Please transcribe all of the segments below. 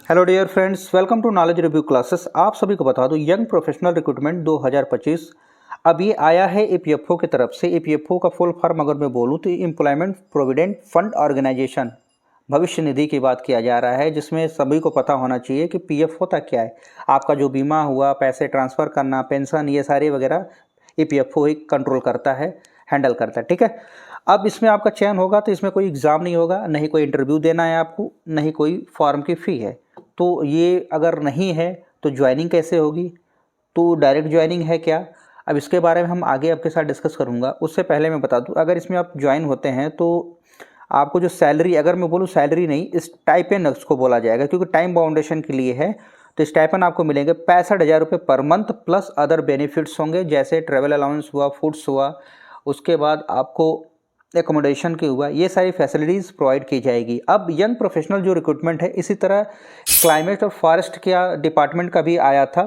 Hello dear friends, welcome to knowledge review classes. आप सभी को बता दूं, यंग प्रोफेशनल रिक्रूटमेंट 2025 अब ये आया है ईपीएफओ की तरफ से। ईपीएफओ का फुल फॉर्म अगर मैं बोलूं तो एम्प्लॉयमेंट प्रोविडेंट फंड ऑर्गेनाइजेशन, भविष्य निधि की बात किया जा रहा है, जिसमें सभी को पता होना चाहिए कि पीएफ होता क्या है। आपका जो बीमा हुआ, पैसे ट्रांसफ़र करना, पेंशन, ये सारी वगैरह ईपीएफओ ही कंट्रोल करता है, हैंडल करता है। ठीक है। अब इसमें आपका चयन होगा तो इसमें कोई एग्ज़ाम नहीं होगा, नहीं कोई इंटरव्यू देना है आपको, नहीं कोई फॉर्म की फ़ी है। तो ये अगर नहीं है तो ज्वाइनिंग कैसे होगी, तो डायरेक्ट ज्वाइनिंग है क्या, अब इसके बारे में हम आगे आपके साथ डिस्कस करूंगा। उससे पहले मैं बता दूं, अगर इसमें आप ज्वाइन होते हैं तो आपको जो सैलरी, अगर मैं बोलूं सैलरी नहीं, स्टाइपेंड उसको बोला जाएगा, क्योंकि टाइम बाउंडेशन के लिए है। तो स्टाइपेंड आपको मिलेंगे 65,000 रुपये per month, plus other benefits होंगे, जैसे ट्रेवल अलाउंस हुआ, फूड्स हुआ, उसके बाद आपको एकोमोडेशन के हुआ, ये सारी फैसिलिटीज़ प्रोवाइड की जाएगी। अब यंग प्रोफेशनल जो रिक्रूटमेंट है, इसी तरह क्लाइमेट और फॉरेस्ट का डिपार्टमेंट का भी आया था,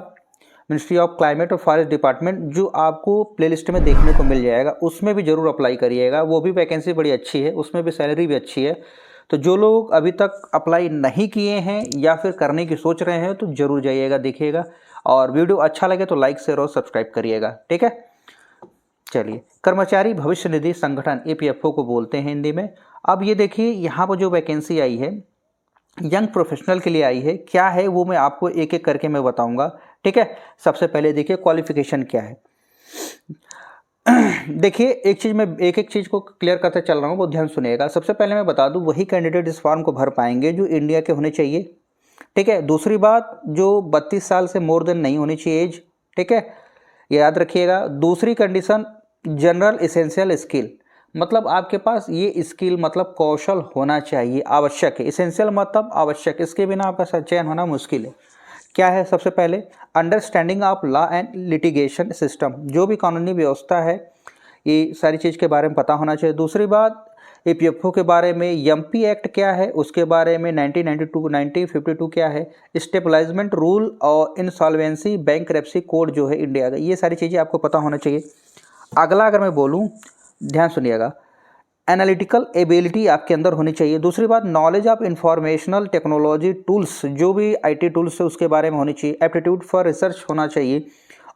मिनिस्ट्री ऑफ क्लाइमेट और फॉरेस्ट डिपार्टमेंट, जो आपको प्लेलिस्ट में देखने को मिल जाएगा, उसमें भी ज़रूर अप्लाई करिएगा। वो भी वैकेंसी बड़ी अच्छी है, उसमें भी सैलरी भी अच्छी है। तो जो लोग अभी तक अप्लाई नहीं किए हैं या फिर करने की सोच रहे हैं तो ज़रूर जाइएगा, देखिएगा। और वीडियो अच्छा लगे तो लाइक शेयर और सब्सक्राइब करिएगा। ठीक है, चलिए। कर्मचारी भविष्य निधि संगठन, ईपीएफओ को बोलते हैं हिंदी में। अब ये देखिए, यहाँ पर जो वैकेंसी आई है यंग प्रोफेशनल के लिए आई है, क्या है वो मैं आपको एक एक करके मैं बताऊंगा। ठीक है। सबसे पहले देखिए क्वालिफिकेशन क्या है। देखिए, एक चीज़ मैं एक एक चीज़ को क्लियर करते चल रहा हूँ, वो ध्यान सुनिएगा। सबसे पहले मैं बता दूँ, वही कैंडिडेट इस फॉर्म को भर पाएंगे जो इंडिया के होने चाहिए। ठीक है। दूसरी बात, जो 32 साल से मोर देन नहीं होनी चाहिए एज। ठीक है, ये याद रखिएगा। दूसरी कंडीशन, जनरल इसेंशियल स्किल, मतलब आपके पास ये स्किल मतलब कौशल होना चाहिए, आवश्यक है। इसेंशियल मतलब आवश्यक, इसके बिना आपका चयन होना मुश्किल है। क्या है? सबसे पहले understanding of law and litigation system, जो भी कानूनी व्यवस्था है, ये सारी चीज़ के बारे में पता होना चाहिए। दूसरी बात, ईपीएफओ के बारे में एमपी एक्ट क्या है, उसके बारे में 1992 1952 क्या है, स्टेबलाइजमेंट रूल और इंसॉल्वेंसी बैंकरप्सी कोड जो है इंडिया का, ये सारी चीज़ें आपको पता होना चाहिए। अगला अगर मैं बोलूँ, ध्यान सुनिएगा, एनालिटिकल एबिलिटी आपके अंदर होनी चाहिए। दूसरी बात, knowledge of informational technology tools, जो भी आईटी टूल्स है उसके बारे में होनी चाहिए। एप्टीट्यूड फॉर रिसर्च होना चाहिए।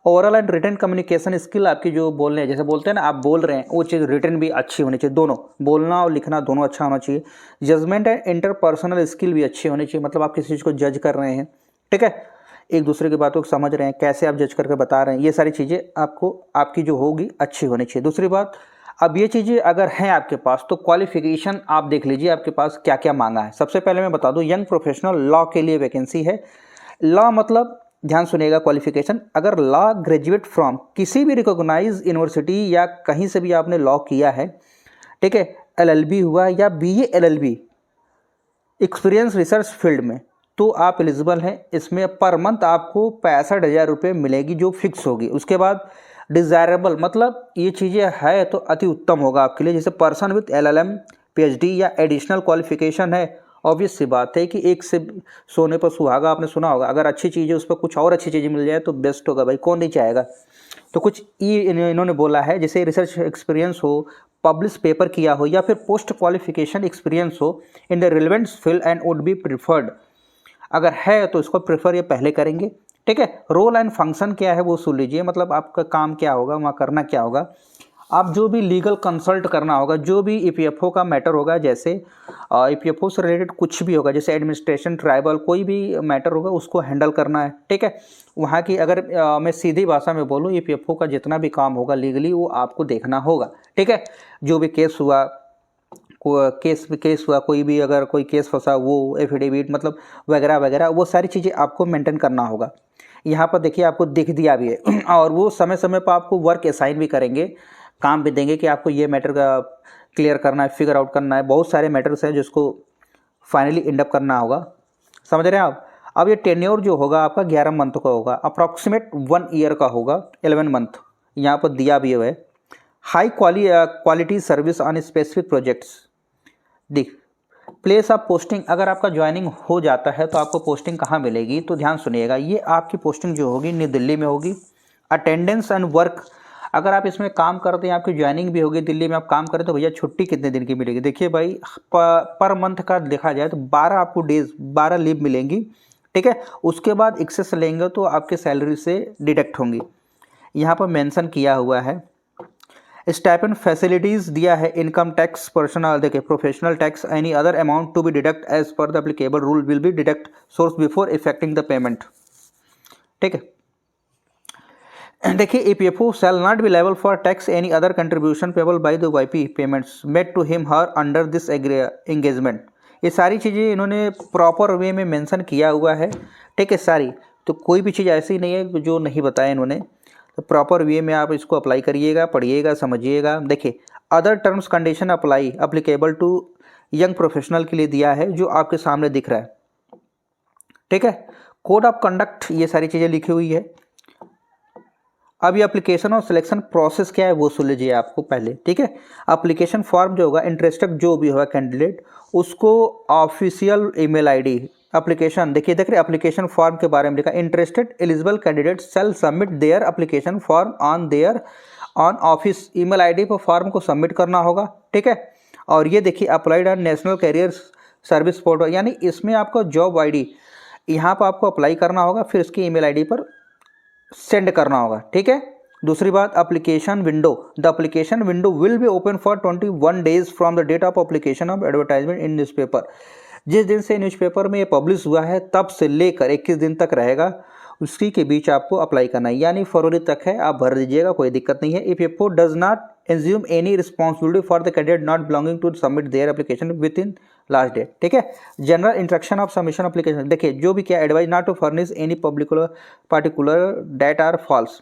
Oral and written communication skill, आपकी जो बोलने, जैसे बोलते हैं ना, आप बोल रहे हैं, वो चीज़ रिटन भी अच्छी होनी चाहिए, दोनों, बोलना और लिखना दोनों अच्छा होना चाहिए। जजमेंट एंड इंटरपर्सनल स्किल भी अच्छी होनी चाहिए, मतलब आप किसी चीज़ को जज कर रहे हैं। ठीक है, एक दूसरे की बातों को समझ रहे हैं, कैसे आप जज करके बता रहे हैं, ये सारी चीज़ें आपको, आपकी जो होगी अच्छी होनी चाहिए। दूसरी बात, अब ये चीज़ें अगर हैं आपके पास तो क्वालिफिकेशन आप देख लीजिए आपके पास क्या क्या मांगा है। सबसे पहले मैं बता दूं, यंग प्रोफेशनल लॉ के लिए वैकेंसी है। लॉ मतलब, ध्यान सुनिएगा, क्वालिफिकेशन, अगर लॉ ग्रेजुएट फ्रॉम किसी भी रिकॉग्नाइज यूनिवर्सिटी या कहीं से भी आपने लॉ किया है, ठीक है, एलएलबी हुआ या BA LLB, experience research field में, तो आप एलिजिबल हैं। इसमें पर मंथ आपको 65,000 रुपये मिलेगी, जो फिक्स होगी। उसके बाद डिज़ायरेबल, मतलब ये चीज़ें है तो अति उत्तम होगा आपके लिए, जैसे पर्सन विथ एलएलएम, पीएचडी या एडिशनल क्वालिफिकेशन है। ऑब्वियस सी बात है कि एक से सोने पर सुहागा, आपने सुना होगा, अगर अच्छी चीज़ है उस पर कुछ और अच्छी चीज़ें मिल जाए तो बेस्ट होगा भाई, कौन नहीं चाहेगा। तो कुछ ये इन्होंने बोला है, जैसे रिसर्च एक्सपीरियंस हो, पब्लिश पेपर किया हो, या फिर पोस्ट क्वालिफिकेशन एक्सपीरियंस हो in the relevant field and would be preferred. अगर है तो इसको प्रेफर ये पहले करेंगे। ठीक है। रोल एंड फंक्शन क्या है वो सुन लीजिए, मतलब आपका काम क्या होगा, वहाँ करना क्या होगा। आप जो भी लीगल कंसल्ट करना होगा, जो भी ईपीएफओ का मैटर होगा, जैसे ईपीएफओ से रिलेटेड कुछ भी होगा, जैसे एडमिनिस्ट्रेशन, ट्राइबल, कोई भी मैटर होगा उसको हैंडल करना है। ठीक है। वहाँ की अगर मैं सीधी भाषा में बोलूँ, ईपीएफओ का जितना भी काम होगा लीगली, वो आपको देखना होगा। ठीक है। जो भी केस हुआ, केस हुआ, कोई भी अगर कोई केस फंसा, वो एफिडेविट, मतलब वगैरह वगैरह, वो सारी चीज़ें आपको मेंटेन करना होगा। यहाँ पर देखिए, आपको दिख दिया भी है और वो समय समय पर आपको वर्क असाइन भी करेंगे, काम भी देंगे कि आपको ये मैटर का क्लियर करना है, फिगर आउट करना है। बहुत सारे मैटर्स हैं जिसको फाइनली इंडअप करना होगा, समझ रहे हैं आप। अब ये टेन्योर जो होगा आपका 11 मंथ का होगा, अप्रॉक्सीमेट 1 ईयर का होगा, 11 मंथ यहाँ पर दिया भी है। High quality service on specific projects. देख, प्लेस ऑफ पोस्टिंग, अगर आपका ज्वाइनिंग हो जाता है तो आपको पोस्टिंग कहाँ मिलेगी, तो ध्यान सुनिएगा, ये आपकी पोस्टिंग जो होगी न्यू दिल्ली में होगी। अटेंडेंस एंड वर्क, अगर आप इसमें काम करते हैं, आपकी ज्वाइनिंग भी होगी दिल्ली में, आप काम करें तो भैया छुट्टी कितने दिन की मिलेगी। देखिए भाई, पर मंथ का देखा जाए तो 12 आपको डेज, 12 लीव मिलेंगी ठीक है। उसके बाद एक्सेस लेंगे तो आपके सैलरी से डिडक्ट होंगी। यहाँ पर मेंशन किया हुआ है स्टाइपेंड फैसिलिटीज दिया है, इनकम टैक्स, पर्सनल देखिए professional tax, any other amount to be deduct as per the applicable rule will be deduct source before effecting the payment. ठीक है। देखिए EPFO shall not be liable for tax any other contribution payable by the YP payments made to him her under this engagement. ये सारी चीज़ें इन्होंने proper way में mention किया हुआ है। ठीक है सारी, तो कोई भी चीज़ ऐसी नहीं है जो नहीं बताया इन्होंने, तो प्रॉपर वे में आप इसको अप्लाई करिएगा, पढ़िएगा, समझिएगा। देखिए other terms condition applicable to young professional के लिए दिया है जो आपके सामने दिख रहा है। ठीक है। कोड ऑफ कंडक्ट ये सारी चीज़ें लिखी हुई है। अब ये एप्लीकेशन और सिलेक्शन प्रोसेस क्या है वो सुन लीजिए आपको पहले। ठीक है। एप्लीकेशन फॉर्म जो होगा, इंटरेस्टेड जो भी होगा कैंडिडेट, उसको ऑफिशियल ईमेल आईडी एप्लीकेशन देख रहे एप्लीकेशन फॉर्म के बारे में लिखा, interested eligible candidate shall submit their application form on office email ID पर फॉर्म को सबमिट करना होगा। ठीक है। और ये देखिए applied on national career service portal, यानी इसमें आपको जॉब आईडी यहाँ पर आपको अप्लाई करना होगा, फिर इसकी ईमेल आईडी पर सेंड करना होगा। ठीक है। दूसरी बात application window, the application window will be open for 21 days from the date of application of advertisement in newspaper. जिस दिन से न्यूज़पेपर में ये पब्लिश हुआ है तब से लेकर 21 दिन तक रहेगा, उसी के बीच आपको अप्लाई करना है, यानी फरवरी तक है, आप भर दीजिएगा, कोई दिक्कत नहीं है। If EPO does not assume any responsibility for the candidate not belonging to submit their application within last date. ठीक है। General instruction of submission application, देखिए जो भी क्या advise not to furnish any particular date or false,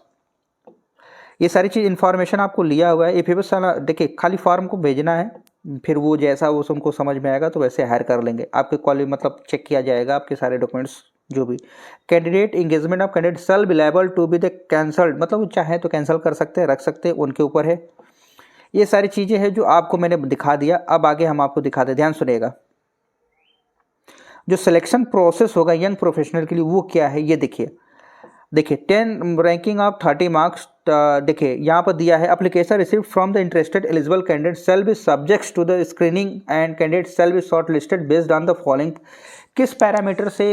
ये सारी चीज़ information आपको लिया हुआ है। इफ देखिए खाली फॉर्म को भेजना है, फिर वो जैसा वो उनको समझ में आएगा तो वैसे हायर कर लेंगे, आपके क्वालिटी मतलब चेक किया जाएगा आपके सारे डॉक्यूमेंट्स जो भी। Candidate engagement of candidate shall be liable to be the cancelled, मतलब वो चाहे तो कैंसिल कर सकते हैं, रख सकते हैं, उनके ऊपर है। ये सारी चीज़ें हैं जो आपको मैंने दिखा दिया। अब आगे हम आपको दिखाते, ध्यान सुनिएगा। जो सिलेक्शन प्रोसेस होगा यंग प्रोफेशनल के लिए वो क्या है ये देखिए। 10 रैंकिंग ऑफ 30 मार्क्स, देखिए यहाँ पर दिया है application received from the interested eligible candidate shall be subjects to the screening and candidate shall be short listed based on the following. किस पैरामीटर से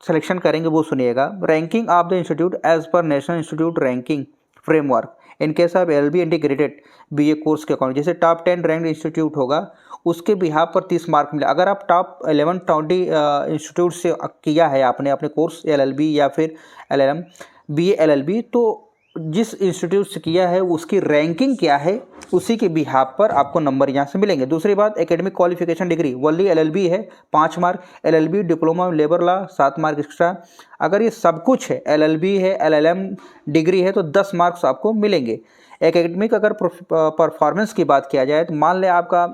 सिलेक्शन करेंगे वो सुनिएगा। Ranking of the institute as per national institute ranking framework in case of LB integrated BA course के according, जैसे top 10 rank institute होगा उसके behalf पर 30 मार्क मिले। अगर आप टॉप 11-20 इंस्टीट्यूट से किया है आपने अपने कोर्स एलएलबी या फिर एलएलएम बीए एलएलबी, तो जिस इंस्टीट्यूट से किया है उसकी रैंकिंग क्या है उसी के बिहाफ पर आपको नंबर यहाँ से मिलेंगे। दूसरी बात academic qualification degree, only LLB है 5 mark, LLB diploma labour law 7 mark extra. अगर ये सब कुछ है, एलएलबी है, एलएलएम डिग्री है, तो 10 मार्क्स आपको मिलेंगे। एकेडमिक अगर परफॉर्मेंस की बात किया जाए तो मान लें आपका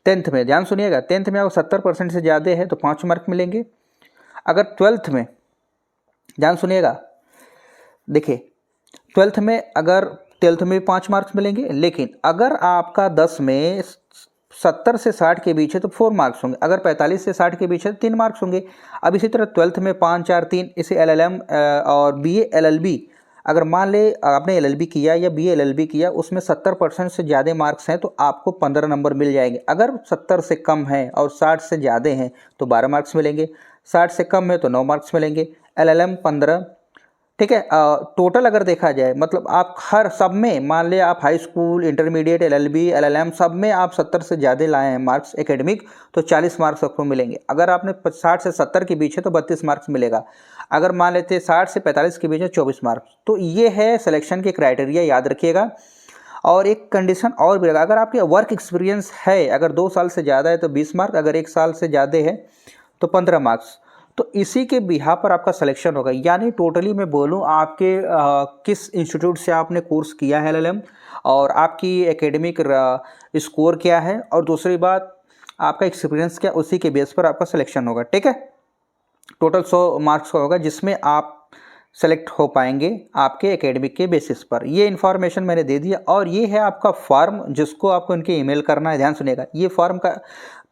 10th में, ध्यान सुनिएगा, 10th में आपको 70% से ज़्यादा है तो 5 मार्क मिलेंगे। अगर 12th में, ध्यान सुनिएगा, देखिए 12th में अगर 12th में 5 मार्क्स मिलेंगे, लेकिन अगर आपका 10 में 70 से 60 के बीच है तो 4 मार्क्स होंगे, अगर 45 से 60 के बीच है तो 3 मार्क्स होंगे। अब इसी तरह 12th में 5, 4, 3, इसे एलएलएम और बीए एलएलबी, अगर मान ले आपने एलएलबी किया या बीए एलएलबी किया, उसमें 70% से ज़्यादा मार्क्स हैं तो आपको 15 नंबर मिल जाएंगे। अगर 70 से कम है और 60 से ज़्यादा हैं तो 12 मार्क्स मिलेंगे, 60 से कम है तो 9 मार्क्स मिलेंगे, एलएलएम 15। ठीक है। टोटल अगर देखा जाए, मतलब आप हर सब में मान ले आप high school, intermediate, LLB, LLM सब में आप 70 से ज़्यादा लाए हैं मार्क्स एकेडमिक, तो 40 मार्क्स आपको मिलेंगे। अगर आपने 60 से 70 के बीच है तो 32 मार्क्स मिलेगा। अगर मान लेते 60 से 45 के बीच है 24 मार्क्स। तो ये है सिलेक्शन के क्राइटेरिया, याद रखिएगा। और एक कंडीशन और भी लगा, अगर आपके वर्क एक्सपीरियंस है, अगर 2 साल से ज़्यादा है तो 20 मार्क, अगर 1 साल से ज़्यादा है तो 15 मार्क्स। तो इसी के बिहाफ पर आपका सिलेक्शन होगा। यानी टोटली मैं बोलूँ आपके किस इंस्टीट्यूट से आपने कोर्स किया है एलएलएम, और आपकी एकेडमिक स्कोर क्या है, और दूसरी बात आपका एक्सपीरियंस क्या, उसी के बेस पर आपका सिलेक्शन होगा। ठीक है। टोटल 100 मार्क्स का होगा जिसमें आप सेलेक्ट हो पाएंगे आपके एकेडमिक के बेसिस पर। ये इन्फॉर्मेशन मैंने दे दिया। और ये है आपका फॉर्म जिसको आपको इनके ईमेल करना है। ध्यान सुनिएगा, ये फॉर्म का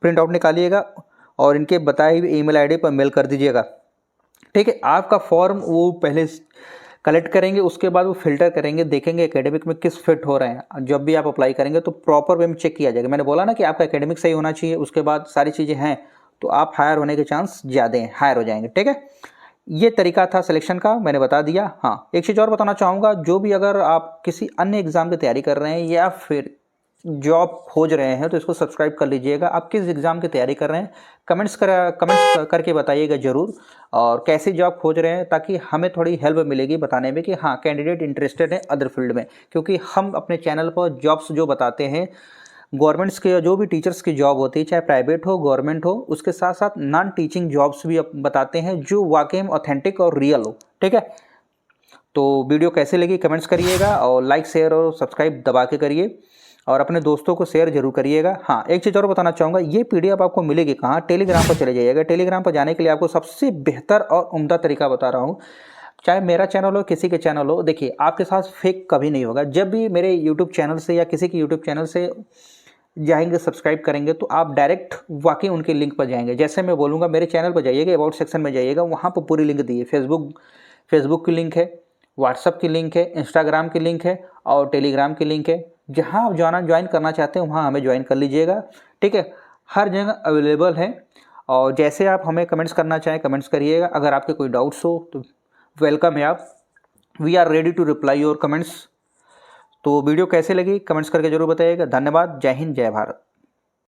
प्रिंट आउट निकालिएगा और इनके बताई हुई ईमेल आईडी पर मेल कर दीजिएगा। ठीक है। आपका फॉर्म वो पहले कलेक्ट करेंगे, उसके बाद वो फिल्टर करेंगे, देखेंगे एकेडमिक में किस फिट हो रहे हैं। जब भी आप अप्लाई करेंगे तो प्रॉपर वे में चेक किया जाएगा। मैंने बोला ना कि आपका एकेडमिक सही होना चाहिए, उसके बाद सारी चीज़ें हैं तो आप हायर होने के चांस ज़्यादा हैं, हायर हो जाएंगे। ठीक है। ये तरीका था सिलेक्शन का, मैंने बता दिया। हाँ, एक चीज़ और बताना चाहूँगा, जो भी अगर आप किसी अन्य एग्ज़ाम की तैयारी कर रहे हैं या फिर जॉब खोज रहे हैं तो इसको सब्सक्राइब कर लीजिएगा। आप किस एग्ज़ाम की तैयारी कर रहे हैं कमेंट्स करके बताइएगा ज़रूर, और कैसी जॉब खोज रहे हैं, ताकि हमें थोड़ी हेल्प मिलेगी बताने में कि हाँ कैंडिडेट इंटरेस्टेड है अदर फील्ड में। क्योंकि हम अपने चैनल पर जॉब्स जो बताते हैं, गवर्नमेंट्स के जो भी टीचर्स की जॉब होती है, चाहे प्राइवेट हो गवर्नमेंट हो, उसके साथ साथ नॉन टीचिंग जॉब्स भी बताते हैं जो वाकई में ऑथेंटिक और रियल हो। ठीक है, तो वीडियो कैसे लगी कमेंट्स करिएगा, और लाइक शेयर और सब्सक्राइब दबा के करिए, और अपने दोस्तों को शेयर जरूर करिएगा। हाँ, एक चीज़ और बताना चाहूँगा, ये पीडीएफ आपको मिलेगी कहाँ? टेलीग्राम पर चले जाइएगा। टेलीग्राम पर जाने के लिए आपको सबसे बेहतर और उम्दा तरीका बता रहा हूँ, चाहे मेरा चैनल हो किसी के चैनल हो, देखिए आपके साथ फेक कभी नहीं होगा। जब भी मेरे यूट्यूब चैनल से या किसी के यूट्यूब चैनल से जाएंगे सब्सक्राइब करेंगे तो आप डायरेक्ट वाकई उनके लिंक पर जाएंगे। जैसे मैं बोलूँगा, मेरे चैनल पर जाइएगा, अबाउट सेक्शन में जाइएगा, वहाँ पर पूरी लिंक दी है। फेसबुक की लिंक है, व्हाट्सअप की लिंक है, इंस्टाग्राम की लिंक है, और टेलीग्राम की लिंक है। जहाँ आप ज्वाइन करना चाहते हैं वहाँ हमें ज्वाइन कर लीजिएगा। ठीक है, हर जगह अवेलेबल है, और जैसे आप हमें कमेंट्स करना चाहें कमेंट्स करिएगा। अगर आपके कोई डाउट्स हो तो वेलकम है आप, we are ready to reply your comments. तो वीडियो कैसे लगी कमेंट्स करके जरूर बताइएगा। धन्यवाद, जय हिंद, जय भारत।